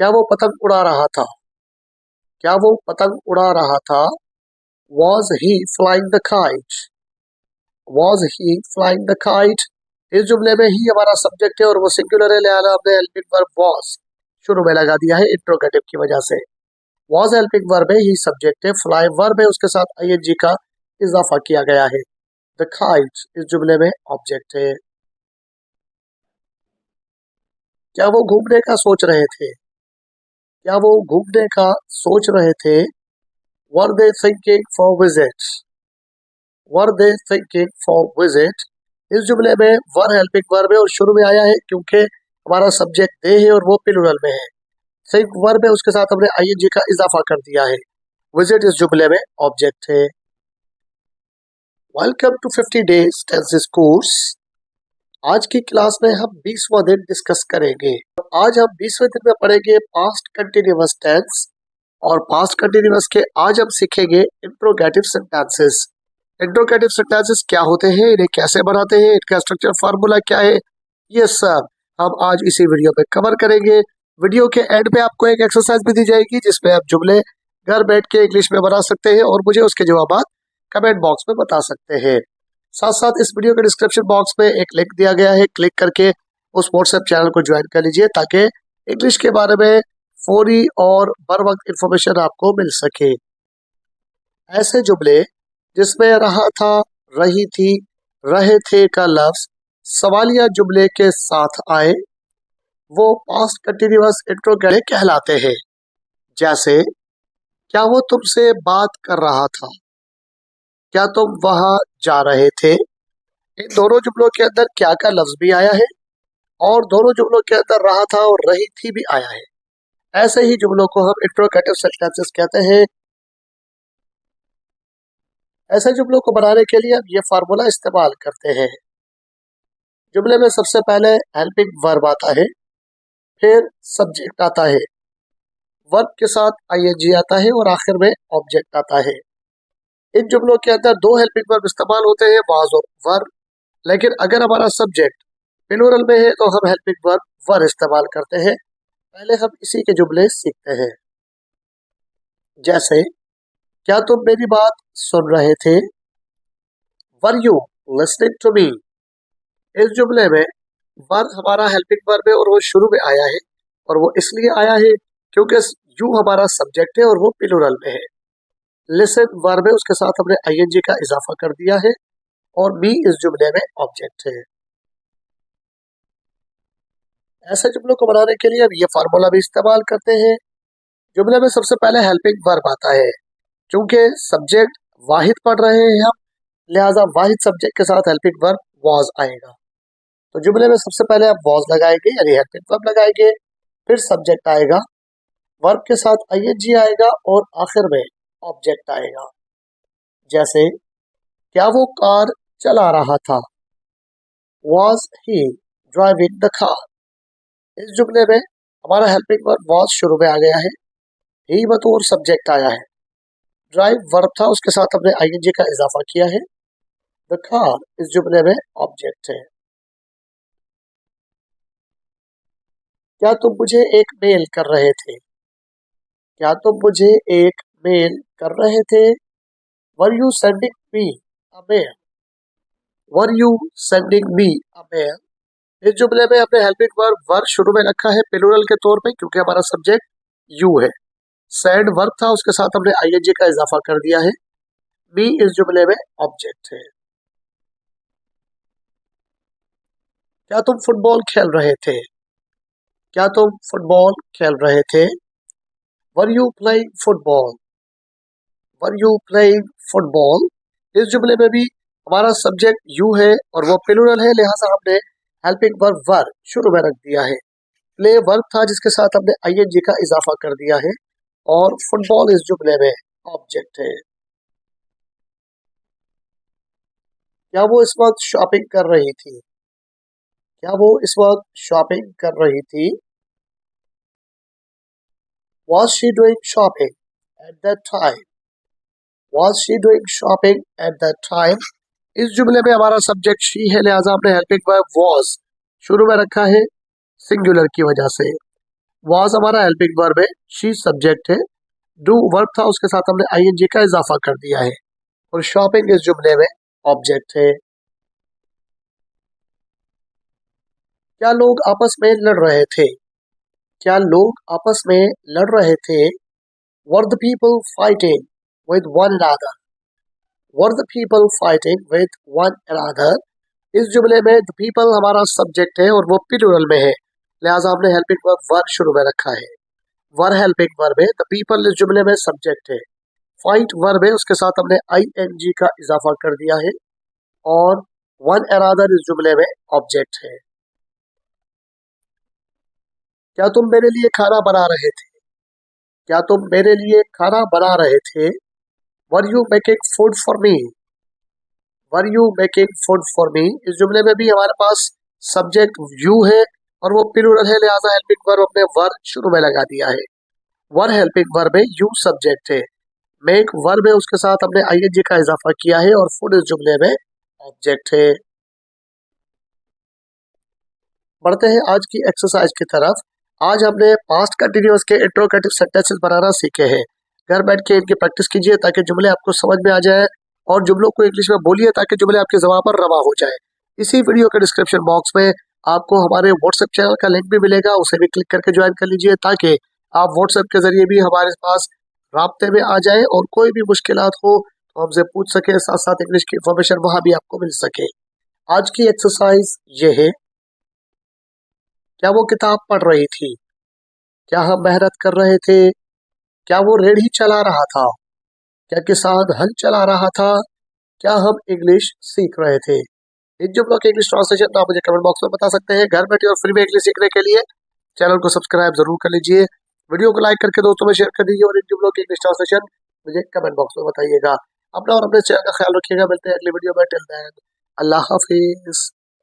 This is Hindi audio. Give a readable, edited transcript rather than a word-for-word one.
क्या वो पतंग उड़ा रहा था? क्या वो पतंग उड़ा रहा था? Was he flying the kite? Was he flying the kite? इस जुमले में ही हमारा सब्जेक्ट है और वो सिंगुलर है, लिहाजा हमने हेल्पिंग वर्ब was शुरू में लगा दिया है इंट्रोगेटिव की वजह से। was हेल्पिंग वर्ब है, ही सब्जेक्ट है, fly वर्ब है, उसके साथ ing का इजाफा किया गया है। the kite इस जुमले में ऑब्जेक्ट है। क्या वो घूमने का सोच रहे थे? क्या वो घूमने का सोच रहे थे? Were they thinking for visit? Were they thinking for visit? इस जुमले में वर हेल्पिंग वर्ब है और शुरू में आया है क्योंकि हमारा सब्जेक्ट दे है और वो प्लूरल में है। थिंक वर्ब है, उसके साथ हमने आईएनजी का इजाफा कर दिया है। विजिट इस जुमले में ऑब्जेक्ट है। Welcome to 50 days tenses course. आज की क्लास में हम 20वां दिन डिस्कस करेंगे। आज हम 20वें दिन में पढ़ेंगे पास्ट कंटिन्यूअस टेंस और पास्ट कंटिन्यूअस के आज हम सीखेंगे इंट्रोगेटिव सेंटेंसेस। इंट्रोगेटिव सेंटेंसेस क्या होते हैं, इन्हें कैसे बनाते हैं, इनका स्ट्रक्चर फार्मूला क्या है, ये सब हम आज इसी वीडियो में कवर करेंगे। वीडियो के एंड पे आपको एक एक्सरसाइज भी दी जाएगी जिसमें आप जुमले घर बैठ के इंग्लिश में बना सकते हैं और मुझे उसके जवाब कमेंट बॉक्स में बता सकते हैं। साथ साथ इस वीडियो के डिस्क्रिप्शन बॉक्स में एक लिंक दिया गया है, क्लिक करके उस व्हाट्सएप चैनल को ज्वाइन कर लीजिए ताकि इंग्लिश के बारे में फौरी और बर वक्त इंफॉर्मेशन आपको मिल सके। ऐसे जुमले जिसमें रहा था, रही थी, रहे थे का लफ्ज सवालिया जुमले के साथ आए वो पास्ट कंटिन्यूअस इंट्रोगेटिव कहलाते हैं। जैसे क्या वो तुमसे बात कर रहा था? क्या तुम वहां जा रहे थे? इन दोनों जुमलों के अंदर क्या का लफ्ज भी आया है और दोनों जुमलों के अंदर रहा था और रही थी भी आया है। ऐसे ही जुमलों को हम इंट्रोगेटिव सेंटेंसेस कहते हैं। ऐसे जुमलों को बनाने के लिए हम ये फार्मूला इस्तेमाल करते हैं। जुमले में सबसे पहले हेल्पिंग वर्ब आता है, फिर सब्जेक्ट आता है, वर्ब के साथ आईएनजी आता है और आखिर में ऑब्जेक्ट आता है। इन जुमलों के अंदर दो हेल्पिंग वर्ब इस्तेमाल होते हैं, वाज और वर, लेकिन अगर हमारा सब्जेक्ट प्लूरल में है तो हम हेल्पिंग वर्ब वर इस्तेमाल करते हैं। पहले हम इसी के जुमले सीखते हैं। जैसे क्या तुम मेरी बात सुन रहे थे? Were you listening to me? इस जुमले में वर हमारा हेल्पिंग वर्ब है और वो शुरू में आया है और वो इसलिए आया है क्योंकि यू हमारा सब्जेक्ट है और वो प्लूरल में है। लिसन वर्ब है, उसके साथ हमने आईएनजी का इजाफा कर दिया है और मी इस जुमले में ऑब्जेक्ट है। ऐसे जुमलों को बनाने के लिए हम ये फार्मूला भी इस्तेमाल करते हैं। जुमले में सबसे पहले हेल्पिंग वर्ब आता है। क्योंकि सब्जेक्ट वाहिद पढ़ रहे हैं हम, लिहाजा वाहिद सब्जेक्ट के साथ हेल्पिंग वर्ब वाज आएगा। तो जुमले में सबसे पहले आप वाज लगाएंगे यानी हेल्पिंग वर्ब लगाएंगे, फिर सब्जेक्ट आएगा, वर्ब के साथ आईएनजी आएगा और आखिर में ऑब्जेक्ट आएगा। जैसे क्या वो कार चला रहा था? Was he driving the car? इस जुमले में हमारा हेल्पिंग वर्ब was शुरू में आ गया है, ही बतौर सब्जेक्ट आया है, ड्राइव वर्ब था, उसके साथ हमने आईएनजी का इजाफा किया है, द कार इस जुमले में ऑब्जेक्ट है। क्या तुम मुझे एक मेल कर रहे थे? क्या तुम मुझे एक मेल कर रहे थे? Were you sending me a mail? Were you sending me a mail? इस जुमले में हमने हेल्पिंग वर्ब वर शुरू में रखा है प्लूरल के तौर पे क्योंकि हमारा सब्जेक्ट यू है। सेंड वर्ब था, उसके साथ हमने आईएनजी का इजाफा कर दिया है, मी इस जुमले में ऑब्जेक्ट है। क्या तुम फुटबॉल खेल रहे थे? क्या तुम फुटबॉल खेल रहे थे? Were you playing football? Were you playing football? इस जुमले में भी हमारा सब्जेक्ट यू है और वो प्लूरल है, लिहाजा हमने हेल्पिंग वर्ब वर शुरू में रख दिया है। प्ले वर्ब था जिसके साथ हमने आईएनजी का इजाफा कर दिया है और फुटबॉल इस जुमले में ऑब्जेक्ट है। क्या वो इस वक्त शॉपिंग कर रही थी? क्या वो इस वक्त शॉपिंग कर रही थी? Was she doing shopping at that time? Was she doing shopping at that time? इस जुमले में हमारा सब्जेक्ट शी है, लिहाजा हमने हेल्पिंग वर्ब was शुरू में रखा है सिंगुलर की वजह से। वाज हमारा हेल्पिंग वर्ब है, शी सब्जेक्ट है, डू वर्ब था उसके साथ हमने आईएनजी का इजाफा कर दिया है और शॉपिंग इस जुमले में ऑब्जेक्ट है। क्या लोग आपस में लड़ रहे थे? क्या लोग आपस में लड़ रहे थे? Were the people fighting with one another? Were the people fighting with one another? इस जुमले में the people हमारा सब्जेक्ट है और वो प्लूरल में है, लिहाजा हमने हेल्पिंग वर्ब वर शुरू में रखा है। वर हेल्पिंग वर्ब है, the people इस जुमले में सब्जेक्ट है। फाइट वर्ब है, उसके साथ हमने आईएनजी का इजाफा कर दिया है और वन अनदर इस जुमले में ऑब्जेक्ट है। क्या तुम मेरे लिए खाना बना रहे थे? क्या तुम मेरे लिए खाना बना रहे थे? Were you making food for me? Were you making food for me इस जुमले में भी हमारे पास सब्जेक्ट यू है और वो प्लूरल है, लिहाजा हेल्पिंग वर्ब अपने वर शुरू में लगा दिया है। वर हेल्पिंग वर्ब है, यू सब्जेक्ट है, मेक वर्ब है, उसके साथ हमने आईएनजी का इजाफा किया है और फूड इस जुमले में ऑब्जेक्ट है। बढ़ते हैं आज की एक्सरसाइज की तरफ। आज हमने पास्ट कंटिन्यूअस के इंट्रोगेटिव सेंटेंसेस बनाना सीखे हैं। घर बैठ के इनकी प्रैक्टिस कीजिए ताकि जुमले आपको समझ में आ जाए और जुमलों को इंग्लिश में बोलिए ताकि जुमले आपकी ज़बान पर रवा हो जाए। इसी वीडियो के डिस्क्रिप्शन बॉक्स में आपको हमारे व्हाट्सएप चैनल का लिंक भी मिलेगा, उसे भी क्लिक करके ज्वाइन कर लीजिए ताकि आप व्हाट्सएप के जरिए भी हमारे पास राब्ते में आ जाए और कोई भी मुश्किलात हो तो हमसे पूछ सके, साथ साथ इंग्लिश की इंफॉर्मेशन वहाँ भी आपको मिल सके। आज की एक्सरसाइज ये है, क्या वो किताब पढ़ रही थी? क्या हम मेहनत कर रहे थे? क्या वो रेढ़ी चला रहा था? क्या किसान हल चला रहा था? क्या हम इंग्लिश सीख रहे थे? इन जुमलों के इंग्लिश ट्रांसलेशन आप मुझे कमेंट बॉक्स में बता सकते हैं। घर बैठे और फ्री में इंग्लिश सीखने के लिए चैनल को सब्सक्राइब जरूर कर लीजिए, वीडियो को लाइक करके दोस्तों में शेयर कर दीजिए और इन जुमलों के इंग्लिश ट्रांसलेशन मुझे कमेंट बॉक्स में बताइएगा। अपना और अपने चैनल का ख्याल रखिएगा। मिलते हैं अगली वीडियो में। टिल देन अल्लाह हाफिज।